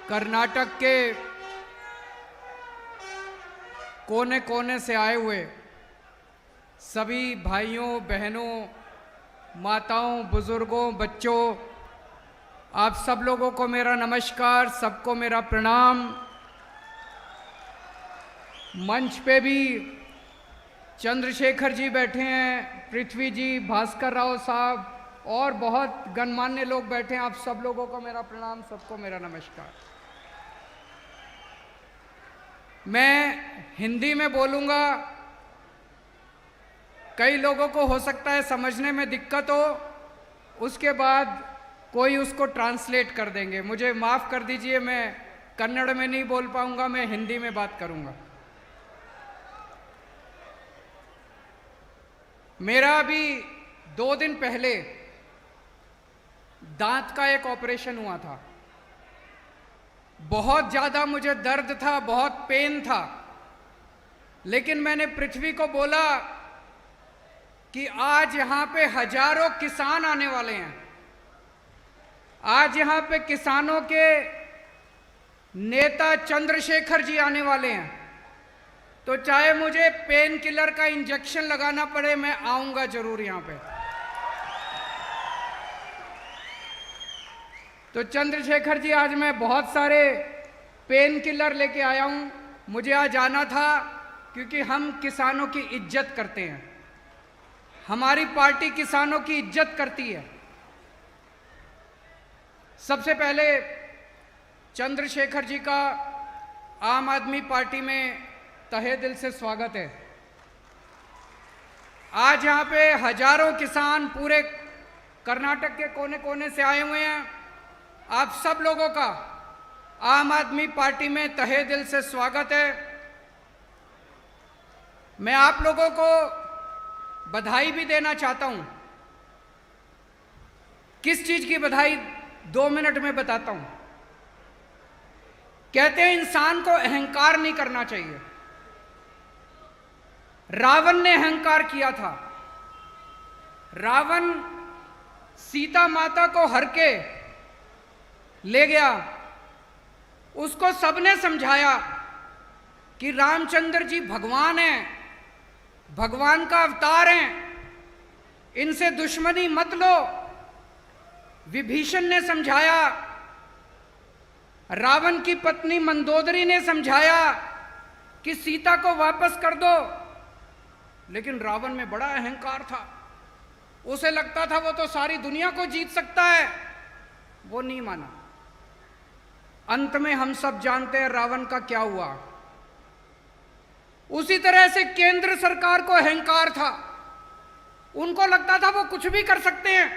कर्नाटक के कोने कोने से आए हुए सभी भाइयों बहनों, माताओं, बुजुर्गों, बच्चों, आप सब लोगों को मेरा नमस्कार, सबको मेरा प्रणाम। मंच पे भी चंद्रशेखर जी बैठे हैं, पृथ्वी जी, भास्कर राव साहब और बहुत गणमान्य लोग बैठे हैं। आप सब लोगों को मेरा प्रणाम, सबको मेरा नमस्कार। मैं हिंदी में बोलूँगा, कई लोगों को हो सकता है समझने में दिक्कत हो, उसके बाद कोई उसको ट्रांसलेट कर देंगे। मुझे माफ़ कर दीजिए, मैं कन्नड़ में नहीं बोल पाऊँगा, मैं हिंदी में बात करूँगा। मेरा अभी 2 दिन पहले दांत का एक ऑपरेशन हुआ था। बहुत ज़्यादा मुझे दर्द था, बहुत पेन था, लेकिन मैंने पृथ्वी को बोला कि आज यहाँ पे हजारों किसान आने वाले हैं। आज यहाँ पे किसानों के नेता चंद्रशेखर जी आने वाले हैं, तो चाहे मुझे पेन किलर का इंजेक्शन लगाना पड़े, मैं आऊँगा जरूर यहाँ पे। तो चंद्रशेखर जी, आज मैं बहुत सारे पेन किलर लेके आया हूँ। मुझे आज आना था क्योंकि हम किसानों की इज्जत करते हैं, हमारी पार्टी किसानों की इज्जत करती है। सबसे पहले चंद्रशेखर जी का आम आदमी पार्टी में तहे दिल से स्वागत है। आज यहाँ पे हजारों किसान पूरे कर्नाटक के कोने कोने से आए हुए हैं। आप सब लोगों का आम आदमी पार्टी में तहे दिल से स्वागत है। मैं आप लोगों को बधाई भी देना चाहता हूं। किस चीज की बधाई, 2 मिनट में बताता हूं। कहते हैं इंसान को अहंकार नहीं करना चाहिए। रावण ने अहंकार किया था। रावण सीता माता को हर के ले गया। उसको सबने समझाया कि रामचंद्र जी भगवान हैं, भगवान का अवतार हैं, इनसे दुश्मनी मत लो। विभीषण ने समझाया, रावण की पत्नी मंदोदरी ने समझाया कि सीता को वापस कर दो, लेकिन रावण में बड़ा अहंकार था। उसे लगता था वो तो सारी दुनिया को जीत सकता है, वो नहीं माना। अंत में हम सब जानते हैं रावण का क्या हुआ। उसी तरह से केंद्र सरकार को अहंकार था। उनको लगता था वो कुछ भी कर सकते हैं।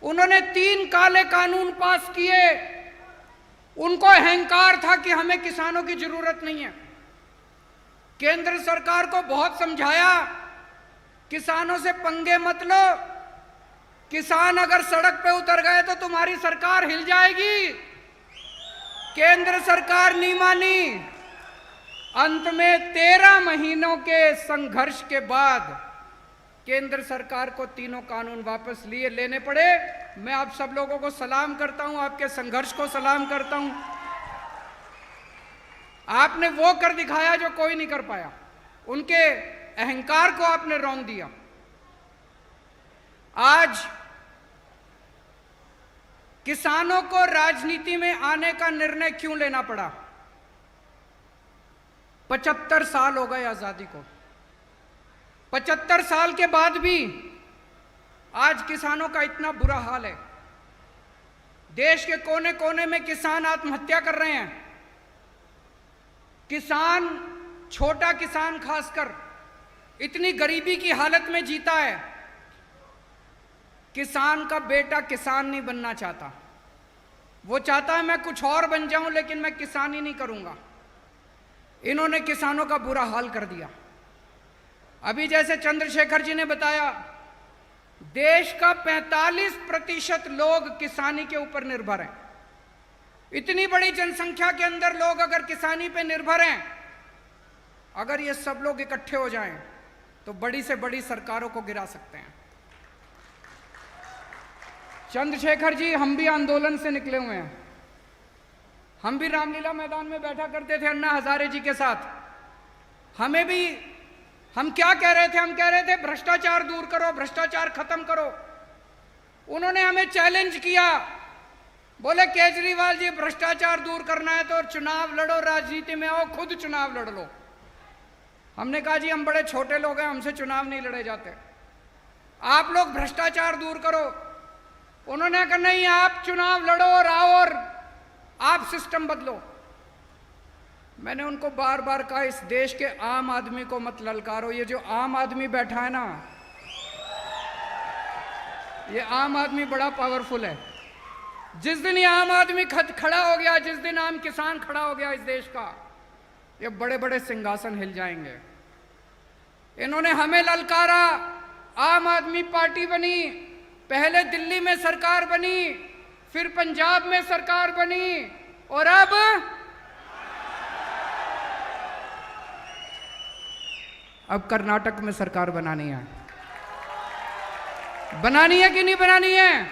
उन्होंने 3 काले कानून पास किए। उनको अहंकार था कि हमें किसानों की जरूरत नहीं है। केंद्र सरकार को बहुत समझाया, किसानों से पंगे मत लो, किसान अगर सड़क पे उतर गए तो तुम्हारी सरकार हिल जाएगी। केंद्र सरकार नहीं मानी। अंत में 13 महीनों के संघर्ष के बाद केंद्र सरकार को 3 कानून वापस लेने पड़े। मैं आप सब लोगों को सलाम करता हूं, आपके संघर्ष को सलाम करता हूं। आपने वो कर दिखाया जो कोई नहीं कर पाया। उनके अहंकार को आपने रौंद दिया। आज किसानों को राजनीति में आने का निर्णय क्यों लेना पड़ा? 75 साल हो गए आजादी को। 75 साल के बाद भी आज किसानों का इतना बुरा हाल है। देश के कोने कोने में किसान आत्महत्या कर रहे हैं। किसान, छोटा किसान खासकर, इतनी गरीबी की हालत में जीता है। किसान का बेटा किसान नहीं बनना चाहता। वो चाहता है मैं कुछ और बन जाऊं, लेकिन मैं किसानी नहीं करूंगा। इन्होंने किसानों का बुरा हाल कर दिया। अभी जैसे चंद्रशेखर जी ने बताया, देश का 45% लोग किसानी के ऊपर निर्भर हैं। इतनी बड़ी जनसंख्या के अंदर लोग अगर किसानी पे निर्भर हैं, अगर ये सब लोग इकट्ठे हो जाएं तो बड़ी से बड़ी सरकारों को गिरा सकते हैं। चंद्रशेखर जी, हम भी आंदोलन से निकले हुए हैं। हम भी रामलीला मैदान में बैठा करते थे अन्ना हजारे जी के साथ। हमें भी, हम क्या कह रहे थे? हम कह रहे थे भ्रष्टाचार दूर करो, भ्रष्टाचार खत्म करो। उन्होंने हमें चैलेंज किया, बोले केजरीवाल जी भ्रष्टाचार दूर करना है तो चुनाव लड़ो, राजनीति में आओ, खुद चुनाव लड़ लो। हमने कहा जी हम बड़े छोटे लोग हैं, हमसे चुनाव नहीं लड़े जाते, आप लोग भ्रष्टाचार दूर करो। उन्होंने कहा नहीं, आप चुनाव लड़ो और आओ और आप सिस्टम बदलो। मैंने उनको बार बार कहा इस देश के आम आदमी को मत ललकारो। ये जो आम आदमी बैठा है ना, ये आम आदमी बड़ा पावरफुल है। जिस दिन ये आम आदमी खड़ा हो गया, जिस दिन आम किसान खड़ा हो गया इस देश का, ये बड़े बड़े सिंहासन हिल जाएंगे। इन्होंने हमें ललकारा, आम आदमी पार्टी बनी, पहले दिल्ली में सरकार बनी, फिर पंजाब में सरकार बनी और अब कर्नाटक में सरकार बनानी है। बनानी है कि नहीं बनानी है?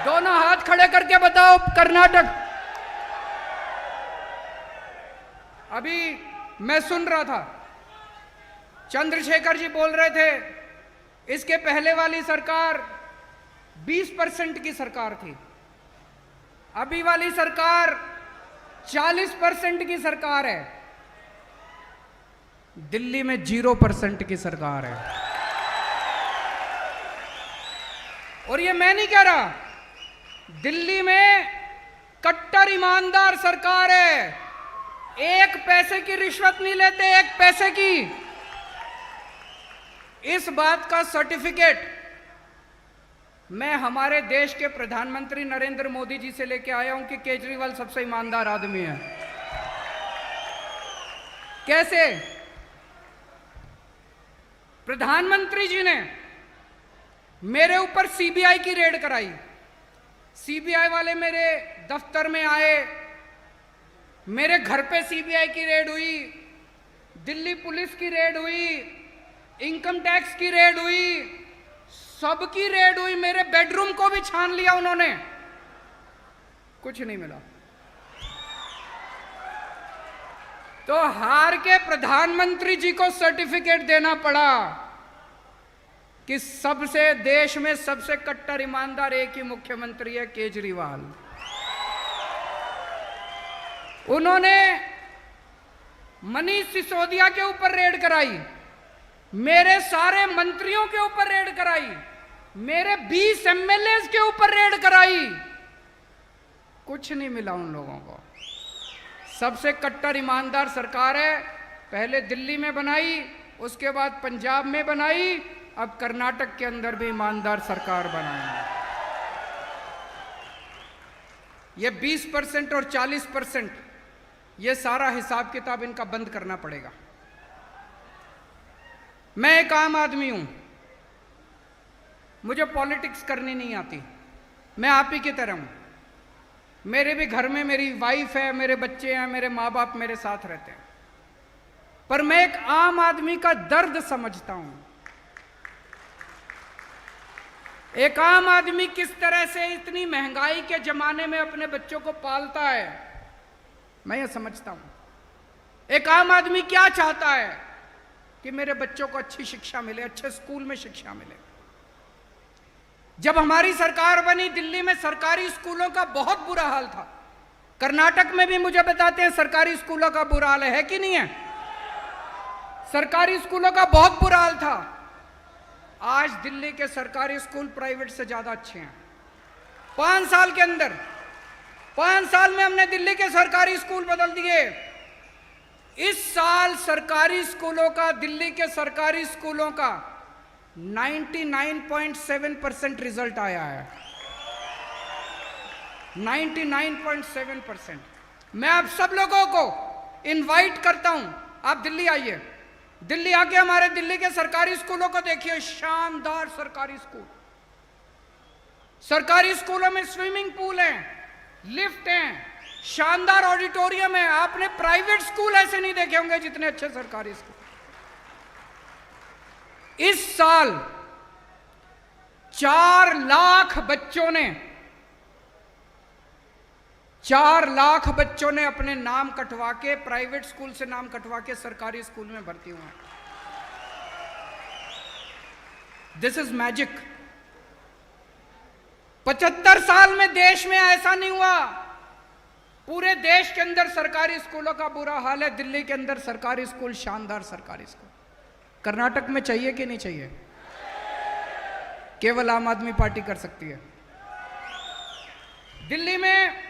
दोनों हाथ खड़े करके बताओ कर्नाटक। अभी मैं सुन रहा था, चंद्रशेखर जी बोल रहे थे इसके पहले वाली सरकार 20% की सरकार थी, अभी वाली सरकार 40% की सरकार है, दिल्ली में 0% की सरकार है। और ये मैं नहीं कह रहा, दिल्ली में कट्टर ईमानदार सरकार है, एक पैसे की रिश्वत नहीं लेते, एक पैसे की। इस बात का सर्टिफिकेट मैं हमारे देश के प्रधानमंत्री नरेंद्र मोदी जी से लेके आया हूं कि केजरीवाल सबसे ईमानदार आदमी है। कैसे? प्रधानमंत्री जी ने मेरे ऊपर सीबीआई की रेड कराई, सीबीआई वाले मेरे दफ्तर में आए, मेरे घर पे सीबीआई की रेड हुई, दिल्ली पुलिस की रेड हुई, इनकम टैक्स की रेड हुई, सबकी रेड हुई, मेरे बेडरूम को भी छान लिया उन्होंने, कुछ नहीं मिला। तो हार के प्रधानमंत्री जी को सर्टिफिकेट देना पड़ा कि सबसे देश में सबसे कट्टर ईमानदार एक ही मुख्यमंत्री है, केजरीवाल। उन्होंने मनीष सिसोदिया के ऊपर रेड कराई, मेरे सारे मंत्रियों के ऊपर रेड कराई, मेरे 20 एमएलए के ऊपर रेड कराई, कुछ नहीं मिला उन लोगों को। सबसे कट्टर ईमानदार सरकार है, पहले दिल्ली में बनाई, उसके बाद पंजाब में बनाई, अब कर्नाटक के अंदर भी ईमानदार सरकार बनाई। ये 20% और 40%, ये सारा हिसाब किताब इनका बंद करना पड़ेगा। मैं एक आम आदमी हूं, मुझे पॉलिटिक्स करनी नहीं आती, मैं आप ही की तरह हूं। मेरे भी घर में मेरी वाइफ है, मेरे बच्चे हैं, मेरे माँ बाप मेरे साथ रहते हैं, पर मैं एक आम आदमी का दर्द समझता हूं। एक आम आदमी किस तरह से इतनी महंगाई के जमाने में अपने बच्चों को पालता है, मैं ये समझता हूं। एक आम आदमी क्या चाहता है कि मेरे बच्चों को अच्छी शिक्षा मिले, अच्छे स्कूल में शिक्षा मिले। जब हमारी सरकार बनी, दिल्ली में सरकारी स्कूलों का बहुत बुरा हाल था, कर्नाटक में भी मुझे बताते हैं सरकारी स्कूलों का बुरा हाल है कि नहीं है? सरकारी स्कूलों का बहुत बुरा हाल था। आज दिल्ली के सरकारी स्कूल प्राइवेट से ज्यादा अच्छे हैं। 5 साल के अंदर, 5 साल में हमने दिल्ली के सरकारी स्कूल बदल दिए। इस साल सरकारी स्कूलों का, दिल्ली के सरकारी स्कूलों का 99.7% रिजल्ट आया है। 99.7%। मैं आप सब लोगों को इनवाइट करता हूं, आप दिल्ली आइए, दिल्ली आके हमारे दिल्ली के सरकारी स्कूलों को देखिए, शानदार सरकारी स्कूल। सरकारी स्कूलों में स्विमिंग पूल हैं, लिफ्ट हैं, शानदार ऑडिटोरियम है। आपने प्राइवेट स्कूल ऐसे नहीं देखे होंगे जितने अच्छे सरकारी स्कूल। इस साल 4 लाख बच्चों ने 4 लाख बच्चों ने अपने नाम कटवा के, प्राइवेट स्कूल से नाम कटवा के सरकारी स्कूल में भर्ती हुए हैं। This is magic. 75 साल में देश में ऐसा नहीं हुआ। पूरे देश के अंदर सरकारी स्कूलों का बुरा हाल है। दिल्ली के अंदर सरकारी स्कूल, शानदार सरकारी स्कूल। कर्नाटक में चाहिए कि नहीं चाहिए? केवल आम आदमी पार्टी कर सकती है। दिल्ली में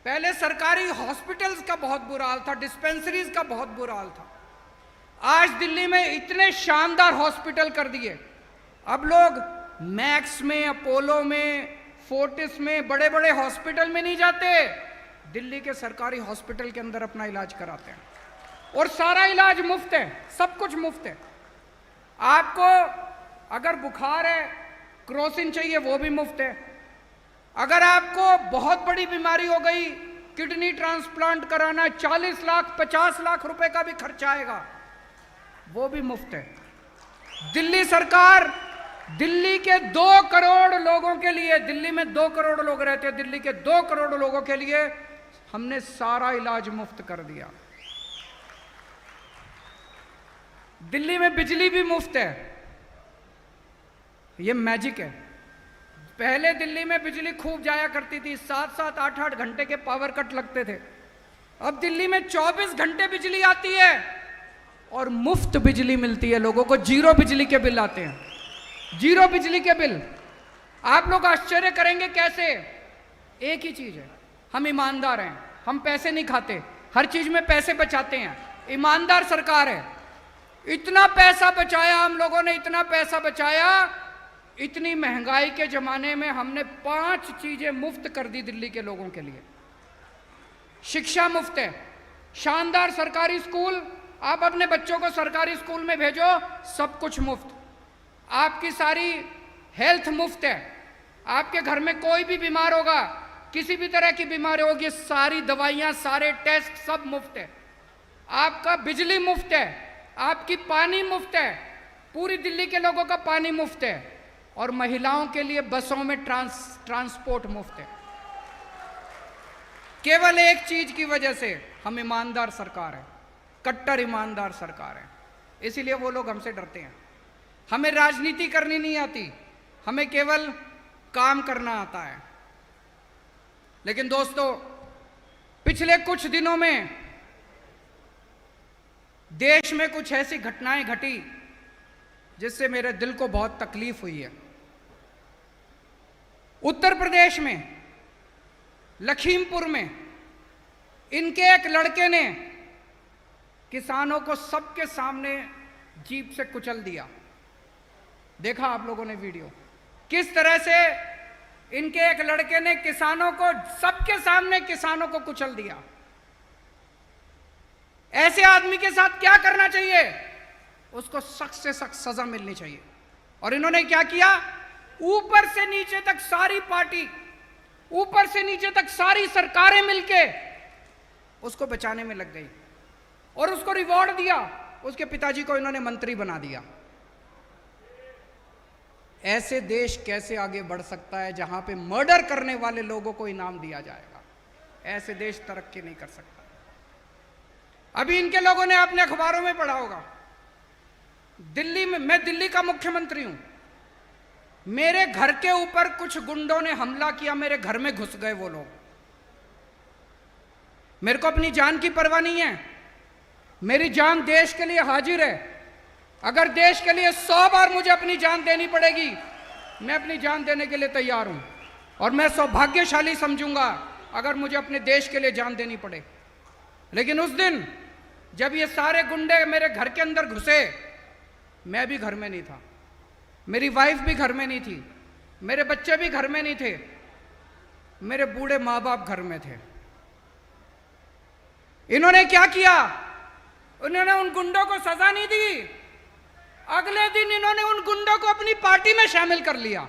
पहले सरकारी हॉस्पिटल्स का बहुत बुरा हाल था, डिस्पेंसरीज का बहुत बुरा हाल था। आज दिल्ली में इतने शानदार हॉस्पिटल कर दिए। अब लोग मैक्स में, अपोलो में, फोर्टिस में, बड़े बड़े हॉस्पिटल में नहीं जाते, दिल्ली के सरकारी हॉस्पिटल के अंदर अपना इलाज कराते हैं। और सारा इलाज मुफ्त है, सब कुछ मुफ्त है। आपको अगर बुखार है, क्रोसिन चाहिए, वो भी मुफ्त है। अगर आपको बहुत बड़ी बीमारी हो गई, किडनी ट्रांसप्लांट कराना, 40 लाख 50 लाख रुपए का भी खर्चा आएगा, वो भी मुफ्त है। दिल्ली सरकार दिल्ली के 2 करोड़ लोगों के लिए, दिल्ली में 2 करोड़ लोग रहते हैं, दिल्ली के 2 करोड़ लोगों के लिए हमने सारा इलाज मुफ्त कर दिया। दिल्ली में बिजली भी मुफ्त है। ये मैजिक है। पहले दिल्ली में बिजली खूब जाया करती थी, 7-7, 8-8 घंटे के पावर कट लगते थे। अब दिल्ली में 24 घंटे बिजली आती है और मुफ्त बिजली मिलती है लोगों को। 0 बिजली के बिल आते हैं, 0 बिजली के बिल। आप लोग आश्चर्य करेंगे कैसे। एक ही चीज है, हम ईमानदार हैं, हम पैसे नहीं खाते, हर चीज में पैसे बचाते हैं, ईमानदार सरकार है। इतना पैसा बचाया हम लोगों ने, इतना पैसा बचाया। इतनी महंगाई के जमाने में हमने 5 चीजें मुफ्त कर दी दिल्ली के लोगों के लिए। शिक्षा मुफ्त है, शानदार सरकारी स्कूल। आप अपने बच्चों को सरकारी स्कूल में भेजो, सब कुछ मुफ्त। आपकी सारी हेल्थ मुफ्त है। आपके घर में कोई भी बीमार होगा, किसी भी तरह की बीमारी होगी, सारी दवाइयां, सारे टेस्ट सब मुफ्त है। आपका बिजली मुफ्त है, आपकी पानी मुफ्त है, पूरी दिल्ली के लोगों का पानी मुफ्त है। और महिलाओं के लिए बसों में ट्रांसपोर्ट मुफ्त है। केवल एक चीज की वजह से, हम ईमानदार सरकार है, कट्टर ईमानदार सरकार है, इसीलिए वो लोग हमसे डरते हैं। हमें राजनीति करनी नहीं आती, हमें केवल काम करना आता है। लेकिन दोस्तों, पिछले कुछ दिनों में देश में कुछ ऐसी घटनाएं घटी जिससे मेरे दिल को बहुत तकलीफ हुई है। उत्तर प्रदेश में लखीमपुर में इनके एक लड़के ने किसानों को सबके सामने जीप से कुचल दिया। देखा आप लोगों ने वीडियो, किस तरह से इनके एक लड़के ने किसानों को, सबके सामने किसानों को कुचल दिया। ऐसे आदमी के साथ क्या करना चाहिए? उसको सख्त से सख्त सजा मिलनी चाहिए। और इन्होंने क्या किया? ऊपर से नीचे तक सारी पार्टी, ऊपर से नीचे तक सारी सरकारें मिलके उसको बचाने में लग गई और उसको रिवॉर्ड दिया। उसके पिताजी को इन्होंने मंत्री बना दिया। ऐसे देश कैसे आगे बढ़ सकता है जहां पे मर्डर करने वाले लोगों को इनाम दिया जाएगा? ऐसे देश तरक्की नहीं कर सकता। अभी इनके लोगों ने अपने अखबारों में पढ़ा होगा, दिल्ली में, मैं दिल्ली का मुख्यमंत्री हूं, मेरे घर के ऊपर कुछ गुंडों ने हमला किया, मेरे घर में घुस गए वो लोग। मेरे को अपनी जान की परवाह नहीं है, मेरी जान देश के लिए हाजिर है। अगर देश के लिए 100 बार मुझे अपनी जान देनी पड़ेगी, मैं अपनी जान देने के लिए तैयार हूं। और मैं सौभाग्यशाली समझूंगा अगर मुझे अपने देश के लिए जान देनी पड़े। लेकिन उस दिन जब ये सारे गुंडे मेरे घर के अंदर घुसे, मैं भी घर में नहीं था, मेरी वाइफ भी घर में नहीं थी, मेरे बच्चे भी घर में नहीं थे, मेरे बूढ़े माँ बाप घर में थे। इन्होंने क्या किया? उन्होंने उन गुंडों को सजा नहीं दी, अगले दिन इन्होंने उन गुंडों को अपनी पार्टी में शामिल कर लिया।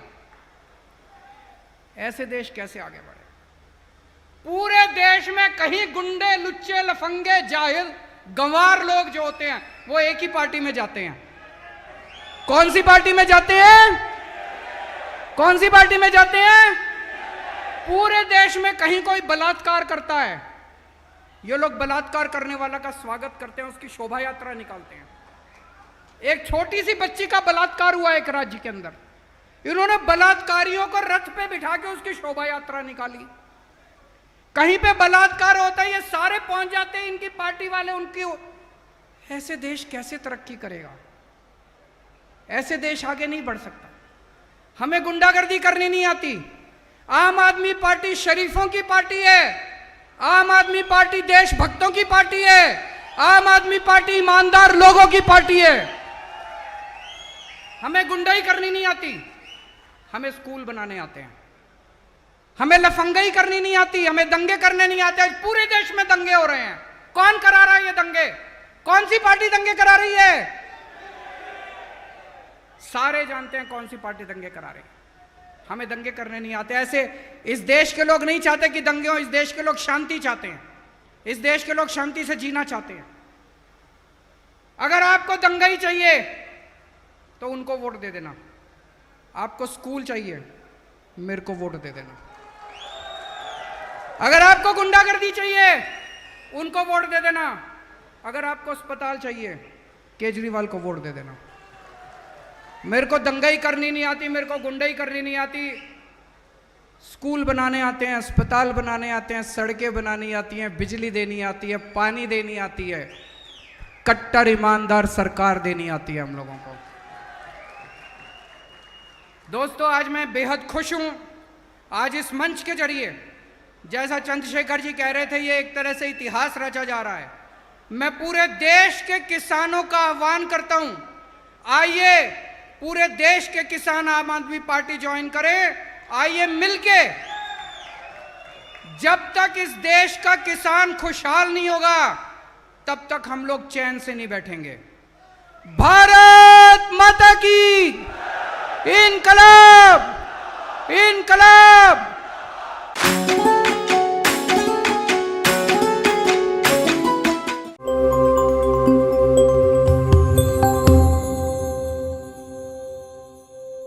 ऐसे देश कैसे आगे बढ़े? पूरे देश में कहीं गुंडे, लुच्चे, लफंगे, जाहिल, गंवार लोग जो होते हैं वो एक ही पार्टी में जाते हैं। कौन सी पार्टी में जाते हैं? कौन सी पार्टी में जाते हैं? पूरे देश में कहीं कोई बलात्कार करता है, ये लोग बलात्कार करने वाला का स्वागत करते हैं, उसकी शोभा यात्रा निकालते हैं। एक छोटी सी बच्ची का बलात्कार हुआ एक राज्य के अंदर, इन्होंने बलात्कारियों को रथ पे बिठा के उसकी शोभा यात्रा निकाली। कहीं पे बलात्कार होता है, ये सारे पहुंच जाते हैं इनकी पार्टी वाले, उनकी। ऐसे देश कैसे तरक्की करेगा? ऐसे देश आगे नहीं बढ़ सकता। हमें गुंडागर्दी करनी नहीं आती। आम आदमी पार्टी शरीफों की पार्टी है, आम आदमी पार्टी देशभक्तों की पार्टी है, आम आदमी पार्टी ईमानदार लोगों की पार्टी है। हमें गुंडाई करनी नहीं आती, हमें स्कूल बनाने आते हैं। हमें लफंगाई करनी नहीं आती, हमें दंगे करने नहीं आते। आज पूरे देश में दंगे हो रहे हैं। कौन करा रहा है ये दंगे? कौन सी पार्टी दंगे करा रही है? सारे जानते हैं कौन सी पार्टी दंगे करा रही है। हमें दंगे करने नहीं आते। ऐसे इस देश के लोग नहीं चाहते कि दंगे हो। इस देश के लोग शांति चाहते हैं, इस देश के लोग शांति से जीना चाहते हैं। अगर आपको दंगाई चाहिए तो उनको वोट दे देना। आपको स्कूल चाहिए, मेरे को वोट दे देना। अगर आपको गुंडागर्दी चाहिए, उनको वोट दे देना। अगर आपको अस्पताल चाहिए, केजरीवाल को वोट दे देना। मेरे को दंगाई करनी नहीं आती, मेरे को गुंडाई करनी नहीं आती। स्कूल बनाने आते हैं, अस्पताल बनाने आते हैं, सड़कें बनानी आती हैं, बिजली देनी आती है, पानी देनी आती है, कट्टर ईमानदार सरकार देनी आती है हम लोगों को। दोस्तों, आज मैं बेहद खुश हूं। आज इस मंच के जरिए, जैसा चंद्रशेखर जी कह रहे थे, ये एक तरह से इतिहास रचा जा रहा है। मैं पूरे देश के किसानों का आह्वान करता हूं, आइए पूरे देश के किसान आम आदमी पार्टी ज्वाइन करें। आइए मिलके, जब तक इस देश का किसान खुशहाल नहीं होगा, तब तक हम लोग चैन से नहीं बैठेंगे। भारत माता की इनकलाब, इनकलाब।